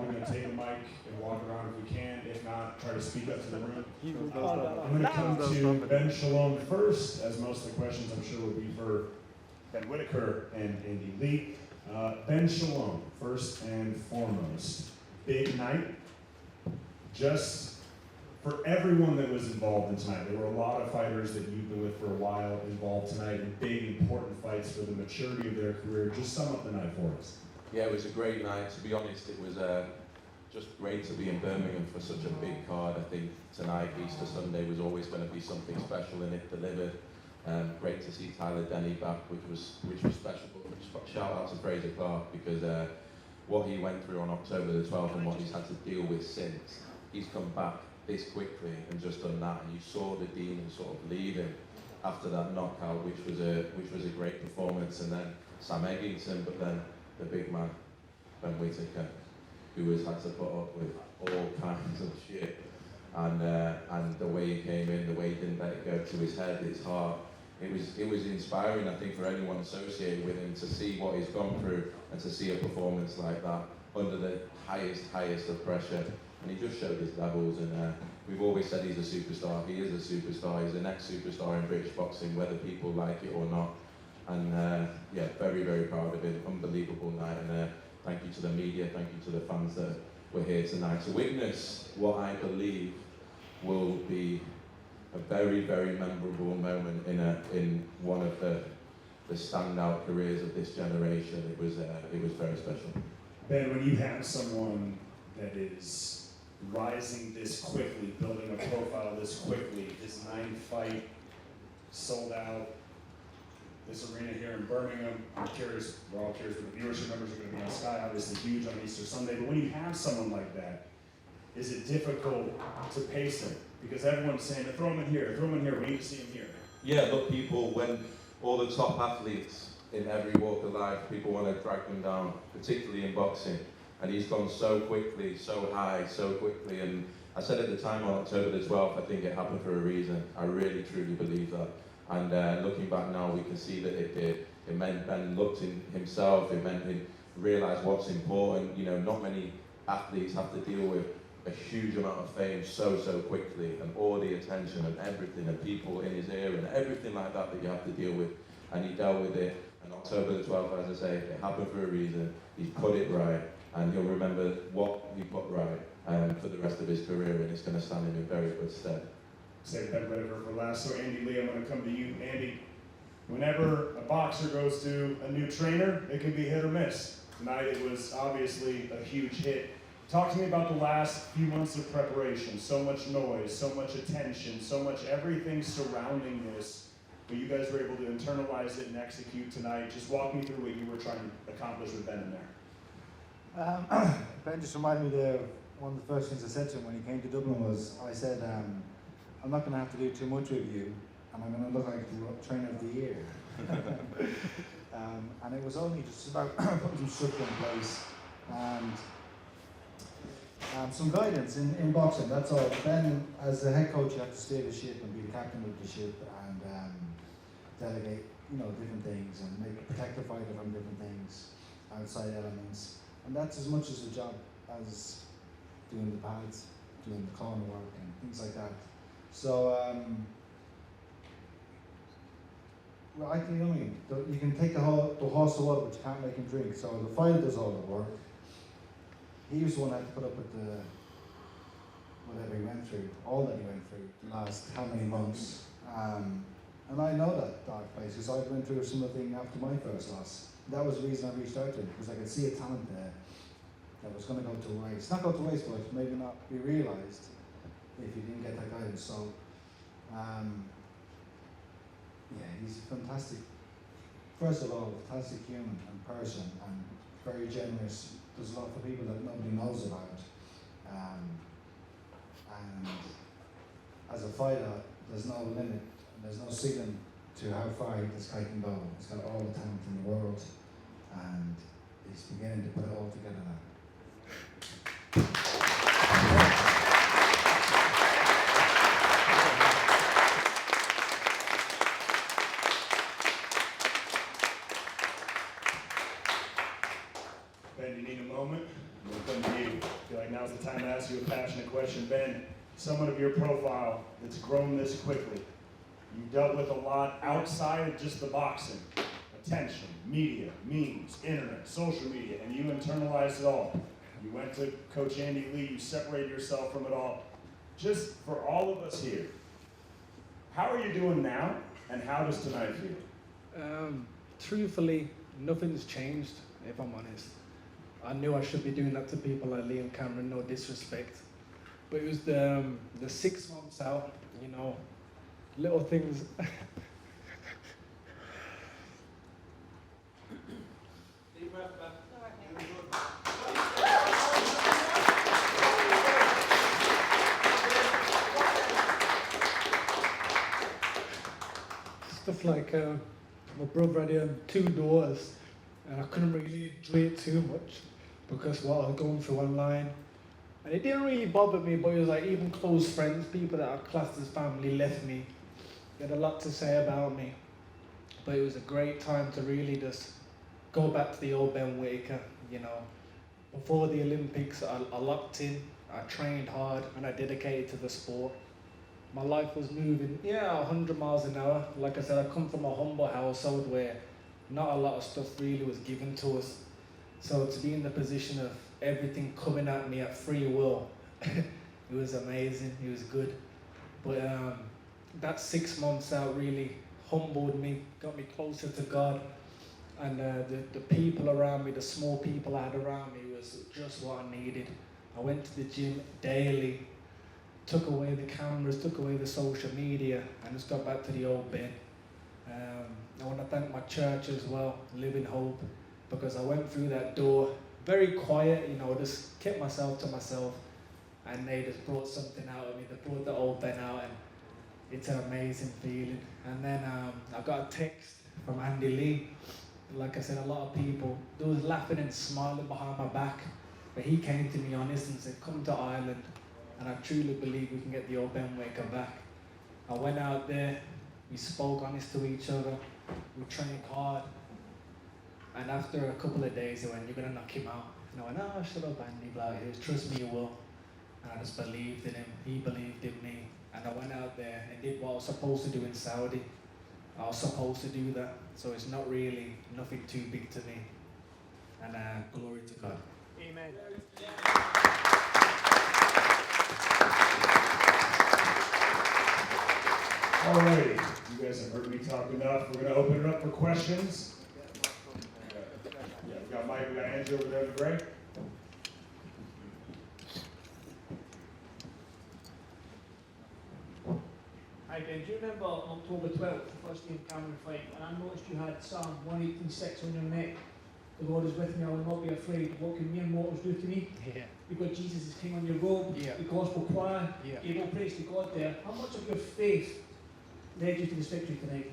we're going to take the mic and walk around if we can. If not, try to speak up to the room. I'm going going to come to Ben Shalom first, as most of the questions I'm sure will be for Ben Whittaker and Andy Lee. Ben Shalom, first and foremost. Big night. Just for everyone that was involved in tonight, there were a lot of fighters that you've been with for a while involved tonight in big, important fights for the maturity of their career. Just sum up the night for us. Yeah, it was a great night. To be honest, it was just great to be in Birmingham for such a big card. I think tonight, Easter Sunday, was always going to be something special, and it delivered. Great to see Tyler Denny back, which was special. But shout out to Fraser Clark, because what he went through on October the 12th and what he's had to deal with since, he's come back this quickly and just done that, and you saw the demon sort of leave him after that knockout, which was a great performance. And then Sam Egginson, but then the big man Ben Whittaker, who has had to put up with all kinds of shit, and the way he came in, the way he didn't let it go to his head, his heart. It was inspiring, I think, for anyone associated with him to see what he's gone through and to see a performance like that under the highest of pressure. And he just showed his levels, and we've always said he's a superstar. He is a superstar. He's the next superstar in British boxing, whether people like it or not. And yeah, very, very proud of him. Unbelievable night, and thank you to the media, thank you to the fans that were here tonight to witness what I believe will be a very, very memorable moment in one of the standout careers of this generation. It was very special. Ben, when you have someone that is rising this quickly, building a profile this quickly, his 9th fight sold out, this arena here in Birmingham, I'm curious, we're all curious what the viewership numbers are going to be on Sky, obviously huge on Easter Sunday, but when you have someone like that, is it difficult to pace him? Because everyone's saying, throw him in here, we need to see him here. Yeah, look, people, when all the top athletes in every walk of life, people want to drag them down, particularly in boxing. And he's gone so quickly, so high, so quickly. And I said at the time on October the 12th, I think it happened for a reason. I really, truly believe that. And looking back now, we can see that it did. It meant Ben looked in himself. It meant he realised what's important. You know, not many athletes have to deal with a huge amount of fame so quickly, and all the attention and everything, and people in his ear and everything like that that you have to deal with. And he dealt with it. And October the 12th, as I say, it happened for a reason. He's put it right, and he'll remember what he put right for the rest of his career, and it's going to stand him in very good stead. Save Ben Whittaker for last. So Andy Lee, I'm going to come to you. Andy, whenever a boxer goes to a new trainer, it can be hit or miss. Tonight it was obviously a huge hit. Talk to me about the last few months of preparation. So much noise, so much attention, so much everything surrounding this. But you guys were able to internalize it and execute tonight. Just walk me through what you were trying to accomplish with Ben in there. Ben just reminded me of one of the first things I said to him when he came to Dublin was, I said, I'm not going to have to do too much with you, and I'm going to look like the trainer of the year. And it was only just about putting some structure in place and some guidance in boxing, that's all. Ben, as the head coach, you have to steer the ship and be the captain of the ship and delegate, different things and protect the fighter from different things, outside elements. And that's as much as a job as doing the pads, doing the corner work and things like that. So, well, you can take the horse to water, but you can't make him drink. So the fighter does all the work. He was the one that had to put up with whatever he went through, all that he went through the last how many months. And I know that dark place because I went through a similar thing after my first loss. That was the reason I reached out to him, because I could see a talent there that was going to go to waste. Not go to waste, but maybe not be realised if you didn't get that guidance. So, yeah, he's a fantastic, first of all, fantastic human and person, and very generous. Does a lot for people that nobody knows about. And as a fighter, there's no limit, there's no ceiling to how far this guy can go. He's got all the talent in the world, and he's beginning to put it all together now. Ben, you need a moment? We'll come to you. been someone of your profile that's grown this quickly. You've dealt with a lot outside of just the boxing. Attention, media, memes, internet, social media, and you internalized it all. You went to Coach Andy Lee, you separated yourself from it all. Just for all of us here, how are you doing now, and how does tonight feel? Truthfully, nothing's changed, if I'm honest. I knew I should be doing that to people like Liam Cameron, no disrespect. But it was the 6 months out, you know, little things. Stuff like my brother had 2 daughters, and I couldn't really enjoy it too much because what I was going through online. And it didn't really bother me, but it was like even close friends, people that are classed as family, left me. They had a lot to say about me. But it was a great time to really just go back to the old Ben Whittaker, you know. Before the Olympics, I locked in, I trained hard, and I dedicated to the sport. My life was moving, 100 miles an hour. Like I said, I come from a humble household where not a lot of stuff really was given to us. So to be in the position of everything coming at me at free will, it was amazing, it was good. But that 6 months out really humbled me, got me closer to God. And the people around me, the small people I had around me was just what I needed. I went to the gym daily, took away the cameras, took away the social media, and just got back to the old Ben. I want to thank my church as well, Living Hope, because I went through that door very quiet, you know, just kept myself to myself, and they just brought something out of me. They brought the old Ben out, and it's an amazing feeling. And then I got a text from Andy Lee. Like I said, a lot of people, they was laughing and smiling behind my back, but he came to me honest and said, come to Ireland, and I truly believe we can get the old Ben Whittaker back. I went out there, we spoke honest to each other, we trained hard, and after a couple of days, they went, you're going to knock him out. And I went, oh, shut up, Andy, blah, trust me, you will. And I just believed in him, he believed in me, and I went out there and did what I was supposed to do in Saudi. I was supposed to do that, so it's not really nothing too big to me. And glory to God. Amen. Alrighty, you guys have heard me talk enough. We're going to open it up for questions. Yeah, we got Mike, we got Andrew over there to Greg. Hi Ben, do you remember October 12th, the first day of Cameron fight, and I noticed you had Psalm 118:6 on your neck. The Lord is with me, I will not be afraid. What can mere mortals do to me? Yeah. You've got Jesus is King on your robe, Yeah. the gospel choir, Yeah. gave all praise to God there. How much of your faith led you to this victory tonight?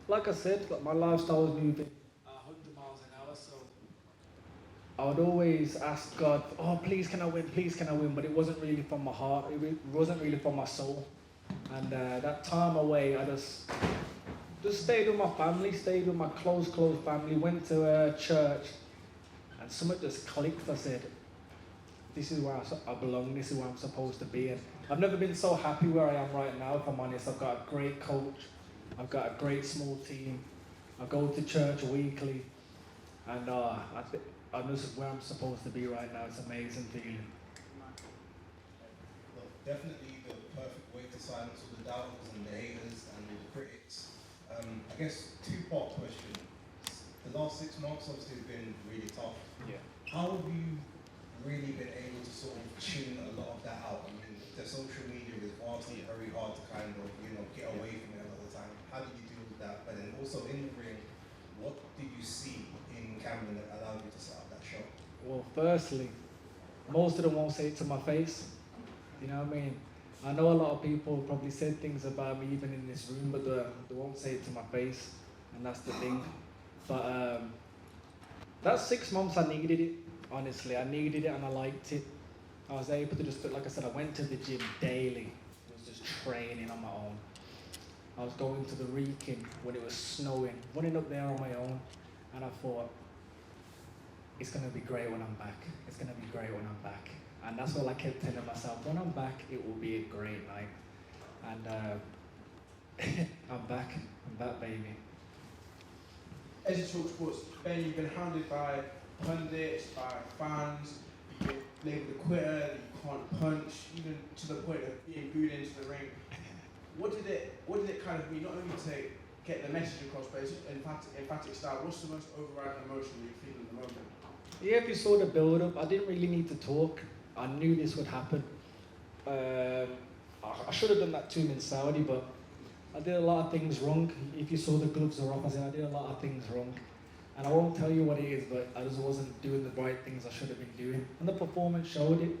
Like I said, like my lifestyle was moving 100 miles an hour, so I would always ask God, oh, please can I win, but it wasn't really from my heart, it wasn't really from my soul. And that time away, I just stayed with my family, stayed with my close family, went to a church, and something just clicked. I said, this is where I belong, this is where I'm supposed to be. And I've never been so happy where I am right now, if I'm honest. I've got a great coach, I've got a great small team, I go to church weekly, and I'm just where I'm supposed to be right now. It's an amazing feeling. Well, definitely the perfect way to silence all the doubters and the haters and all the critics. I guess 2-part question. The last 6 months obviously have been really tough. Yeah. How have you really been able to sort of tune a lot of that out? I mean, the social media is vastly very hard to kind of, get away from it a lot of the time. How did you deal with that? But then also in the ring, what did you see in Cameron that allowed you to set up that shot? Well, firstly, most of them won't say it to my face. You know what I mean? I know a lot of people probably said things about me even in this room, but they won't say it to my face, and that's the thing. But that 6 months, I needed it, honestly. I needed it and I liked it. I was able to just, like I said, I went to the gym daily. I was just training on my own. I was going to the Wrekin when it was snowing, running up there on my own, and I thought, it's going to be great when I'm back. It's going to be great when I'm back. And that's all I kept telling myself. When I'm back, it will be a great night. And I'm back, baby. As you talk sports, Ben, you've been hounded by pundits, by fans, you've been labelled a quitter, that you can't punch, even to the point of being booed into the ring. What did it kind of mean, not only to get the message across, but it's emphatic style? What's the most overriding emotion you're feeling at the moment? Yeah, if you saw the build-up, I didn't really need to talk. I knew this would happen. I should have done that too in Saudi, but I did a lot of things wrong. If you saw the gloves are off, I said I did a lot of things wrong. And I won't tell you what it is, but I just wasn't doing the right things I should have been doing. And the performance showed it.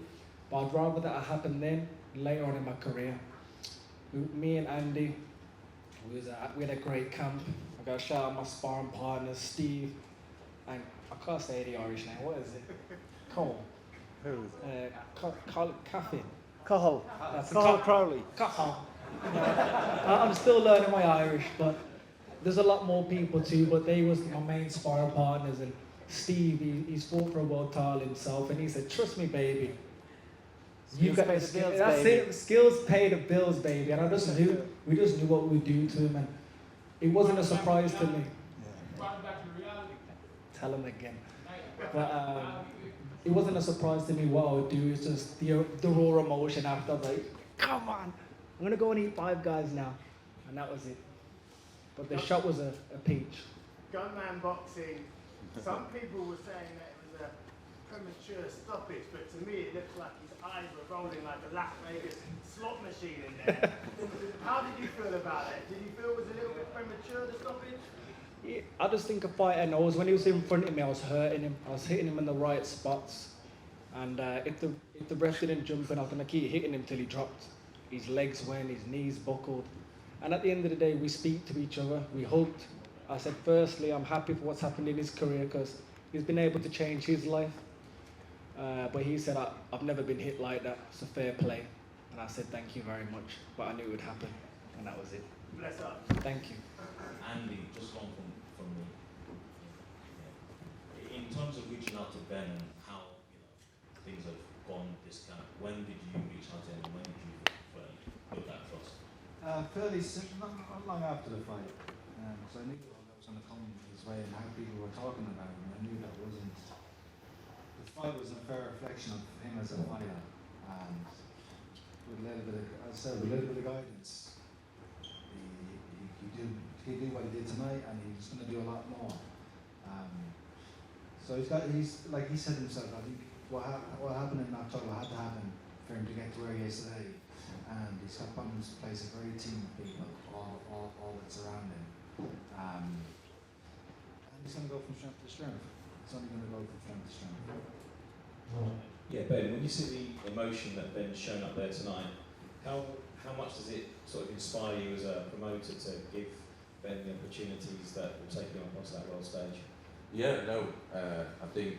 But I'd rather that happened then, later on in my career. Me and Andy, we had a great camp. I got to shout out my sparring partners, Steve, and I can't say the Irish name. What is it? Cole. Who? Caffey. Cahill. That's Cahill Crowley. Cahill. I'm still learning my Irish, but there's a lot more people too. But they was my main sparring partners, and Steve, he's fought for a world title himself, and he said, "Trust me, baby. You got the skills, that's baby. it. Skills pay the bills, baby." And I just knew, we just knew what we would do to him, and it wasn't a surprise to me. Tell him again. But it wasn't a surprise to me what I would do. It's just the raw emotion after. I was like, come on, I'm gonna go and eat Five Guys now, and that was it. But the shot was a peach. Gunman boxing, some people were saying that it was a premature stoppage, but to me it looked like his eyes were rolling like a Las Vegas slot machine in there. How did you feel about it? Did you feel it was a little bit premature, the stoppage? Yeah, I just think a fighter knows when he was in front of me, I was hurting him. I was hitting him in the right spots. And if the ref didn't jump in, I was going to keep hitting him till he dropped. His legs went, his knees buckled. And at the end of the day, we speak to each other, we hugged. I said, firstly, I'm happy for what's happened in his career because he's been able to change his life. But he said, I've never been hit like that, it's a fair play. And I said, thank you very much. But I knew it would happen, and that was it. Bless up. Thank you. Andy, just one from me. In terms of reaching out to Ben and how things have gone this camp, when did you reach out to him? When did you put that trust? Fairly soon, not long after the fight. Because I knew that was going to come his way and how people were talking about him. I knew that wasn't. The fight was a fair reflection of him as a fighter. And with a little bit of, as I said, with a little bit of guidance, he did what he did tonight, and he's going to do a lot more. So he's like he said himself. I think what happened in October had to happen for him to get to where he is today. And he's got put in place a great team of people, all that surround him. And he's going to go from strength to strength. It's only going to go from strength to strength. Yeah, Ben, when you see the emotion that Ben's shown up there tonight, how much does it sort of inspire you as a promoter to give Ben the opportunities that will take him across that world stage? Yeah, no, I think,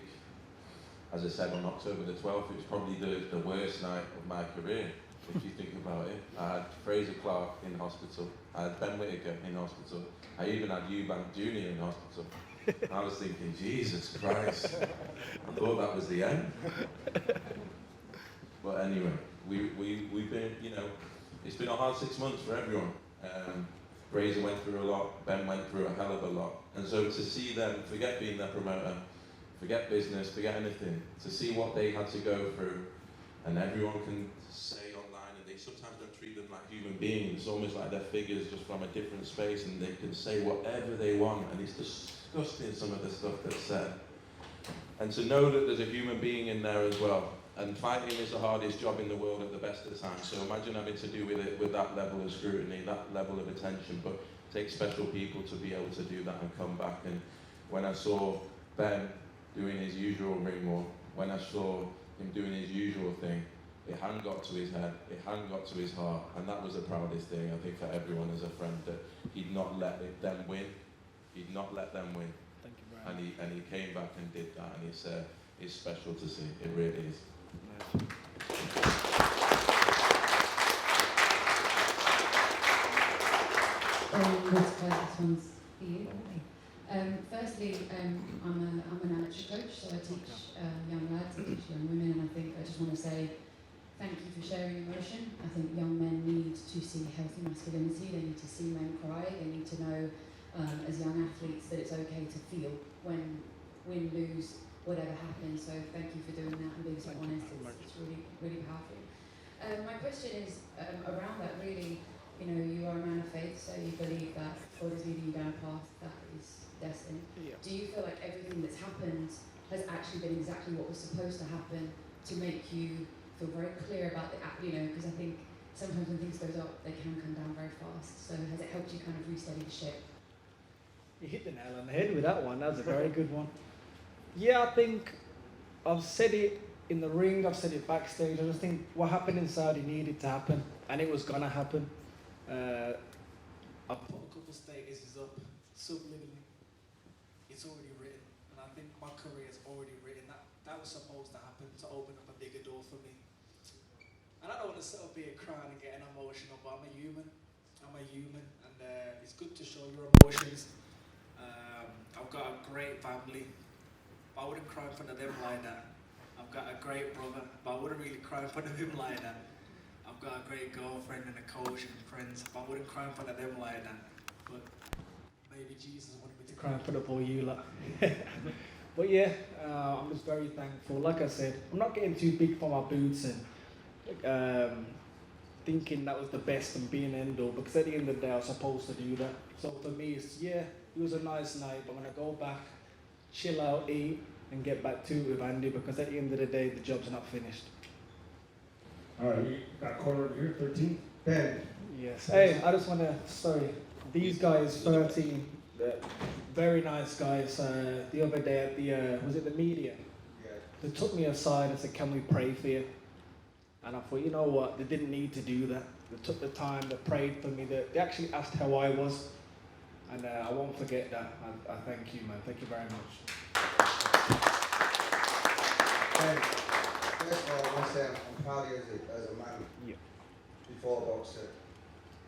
as I said, on October the 12th, it was probably the worst night of my career, if you think about it. I had Fraser Clark in hospital, I had Ben Whittaker in hospital, I even had Eubank Jr. in hospital. And I was thinking, Jesus Christ, I thought that was the end. But anyway, we've been, it's been a hard 6 months for everyone. Fraser went through a lot, Ben went through a hell of a lot. And so to see them, forget being their promoter, forget business, forget anything, to see what they had to go through, and everyone can say online, and they sometimes don't treat them like human beings, it's almost like they're figures just from a different space, and they can say whatever they want, and it's disgusting some of the stuff that's said. And to know that there's a human being in there as well, and fighting is the hardest job in the world at the best of times, so imagine having to do with it with that level of scrutiny, that level of attention, but it takes special people to be able to do that and come back. And when I saw Ben doing his usual ring walk, when I saw him doing his usual thing, it hadn't got to his head, it hadn't got to his heart, and that was the proudest thing, I think, for everyone as a friend, that he'd not let them win, he'd not let them win. Thank you very much. And he came back and did that, and it's special to see, it really is. This one's for you. Firstly, I'm an amateur coach, so I teach young lads, I teach young women, and I think I just want to say thank you for sharing emotion. I think young men need to see healthy masculinity, they need to see men cry, they need to know as young athletes that it's okay to feel when win, lose, whatever happens. So thank you for doing that and being so honest. It's really, really powerful. My question is around that really, you know, you are a man of faith, so you believe that God is leading you down a path that is destined. Yeah. Do you feel like everything that's happened has actually been exactly what was supposed to happen to make you feel very clear about the, you know, because I think sometimes when things goes up, they can come down very fast. So has it helped you kind of restudy the ship? You hit the nail on the head with that one. That was a very good one. Yeah, I think I've said it in the ring, I've said it backstage. I just think what happened in Saudi needed to happen, and it was going to happen. I put a couple statuses up, subliminally. It's already written, and I think my career is already written. That was supposed to happen to open up a bigger door for me. And I don't want to sit up here crying and getting emotional, but I'm a human. And it's good to show your emotions. I've got a great family, but I wouldn't cry in front of them like that. I've got a great brother, but I wouldn't really cry in front of him like that. I've got a great girlfriend and a coach and friends, but I wouldn't cry in front of them like that. But maybe Jesus wanted me to cry in front of all you lot. But yeah, I'm just very thankful. Like I said, I'm not getting too big for my boots and thinking that was the best and being end all, because at the end of the day I was supposed to do that. So for me it's, yeah, it was a nice night, but I'm going to go back, chill out, eat, and get back to it with Andy, because at the end of the day the job's not finished. Alright, we got corner over here, 13. Ben, Yes. Hey, I just want to, sorry, these guys, 13, very nice guys. The other day at the, was it the media? yeah, They took me aside and said, can we pray for you? And I thought, you know what, they didn't need to do that. They took the time, they prayed for me, they actually asked how I was. And I won't forget that. I thank you, man. Thank you very much. Ben, first of all, I want to say I'm proud of you as a man. Yeah. Before a boxer.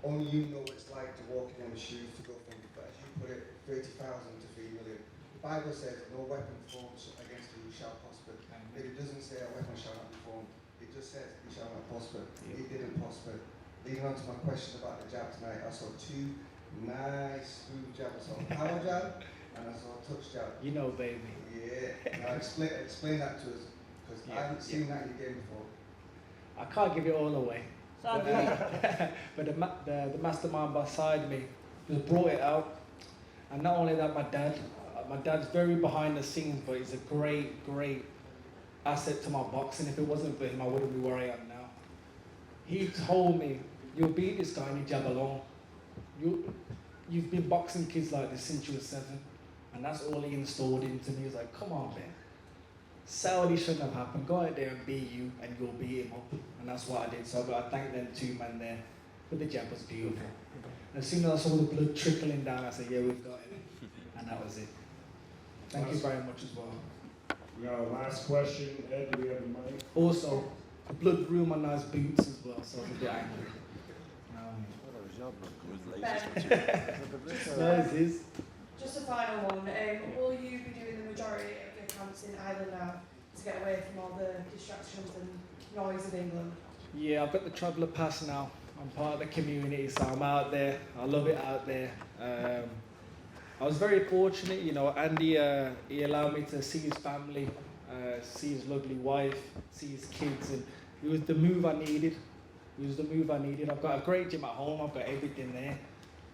Only you know what it's like to walk in them shoes, to go from, as you put it, 30,000 to 3 million. The Bible says, no weapon formed against you shall prosper. It doesn't say a weapon shall not be formed. It just says you shall not prosper. Yeah. It didn't prosper. Leading on to my question about the jab tonight, I saw two nice smooth jabs. I saw a power jab and I saw a touch jab. You know, baby. Yeah. Now explain that to us, because I haven't seen that in your game before. I can't give it all away. But, but the mastermind beside me just brought it out. And not only that, my dad's very behind the scenes, but he's a great asset to my boxing. If it wasn't for him, I wouldn't be where I am now. He told me, you'll beat this guy and you jab alone. You've been boxing kids like this since you were 7. And that's all he installed into me. He's like, come on, man. Saudi shouldn't have happened. Go out there and be you, and you'll beat him up. And that's what I did. So I thank them two men there. But the jab was beautiful. As soon as I saw the blood trickling down, I said, yeah, we've got it. And that was it. Thank you very much as well. We got a last question. Ed, do we have the mic? Also, the blood grew my nice boots as well, so I was a bit angry. That is. Just a final one. Will you be doing the majority of your camps in Ireland now to get away from all the distractions and noise of England? Yeah, I've got the traveller pass now. I'm part of the community, so I'm out there. I love it out there. I was very fortunate, you know, Andy, he allowed me to see his family, see his lovely wife, see his kids, and it was the move I needed. I've got a great gym at home, I've got everything there,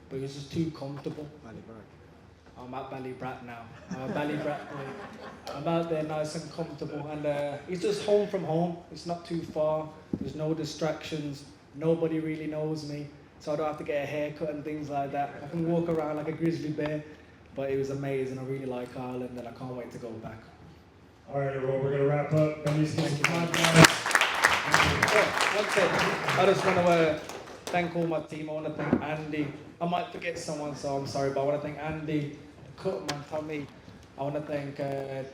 but it was just too comfortable. I'm at Ballybrat now. I'm a Ballybrat boy. I'm out there nice and comfortable, and it's just home from home. It's not too far. There's no distractions. Nobody really knows me, so I don't have to get a haircut and things like that. I can walk around like a grizzly bear, but it was amazing. I really like Ireland, and I can't wait to go back. All right, everyone, we're going to wrap up. Benny's got some podcast. That's it. I just want to thank all my team. I want to thank Andy. I might forget someone, so I'm sorry, but I want to thank Andy, Cutman, Tommy. I want to thank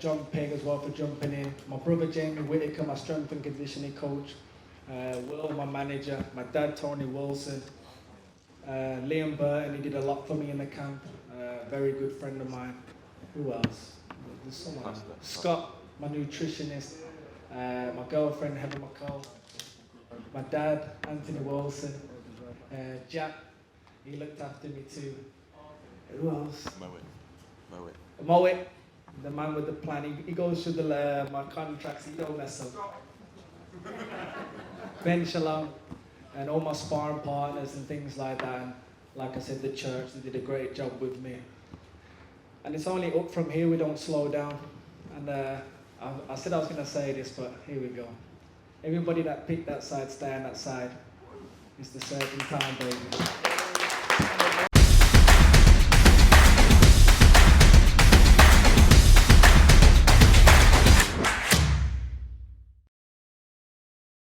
John Pegg as well for jumping in. My brother Jamie Whittaker, my strength and conditioning coach. Will, my manager. My dad, Tony Wilson. Liam Burton, he did a lot for me in the camp. very good friend of mine. Who else? There's someone. Scott, my nutritionist. My girlfriend, Heather McCall. My dad, Anthony Wilson. Jack, he looked after me too. Who else? Moet, the man with the plan. He goes through my contracts, he don't mess up. Ben Shalom, and all my sparring partners and things like that. And like I said, the church, they did a great job with me. And it's only up from here, we don't slow down. And I said I was going to say this, but here we go. Everybody that picked that side, stay on that side. It's the certain time, baby.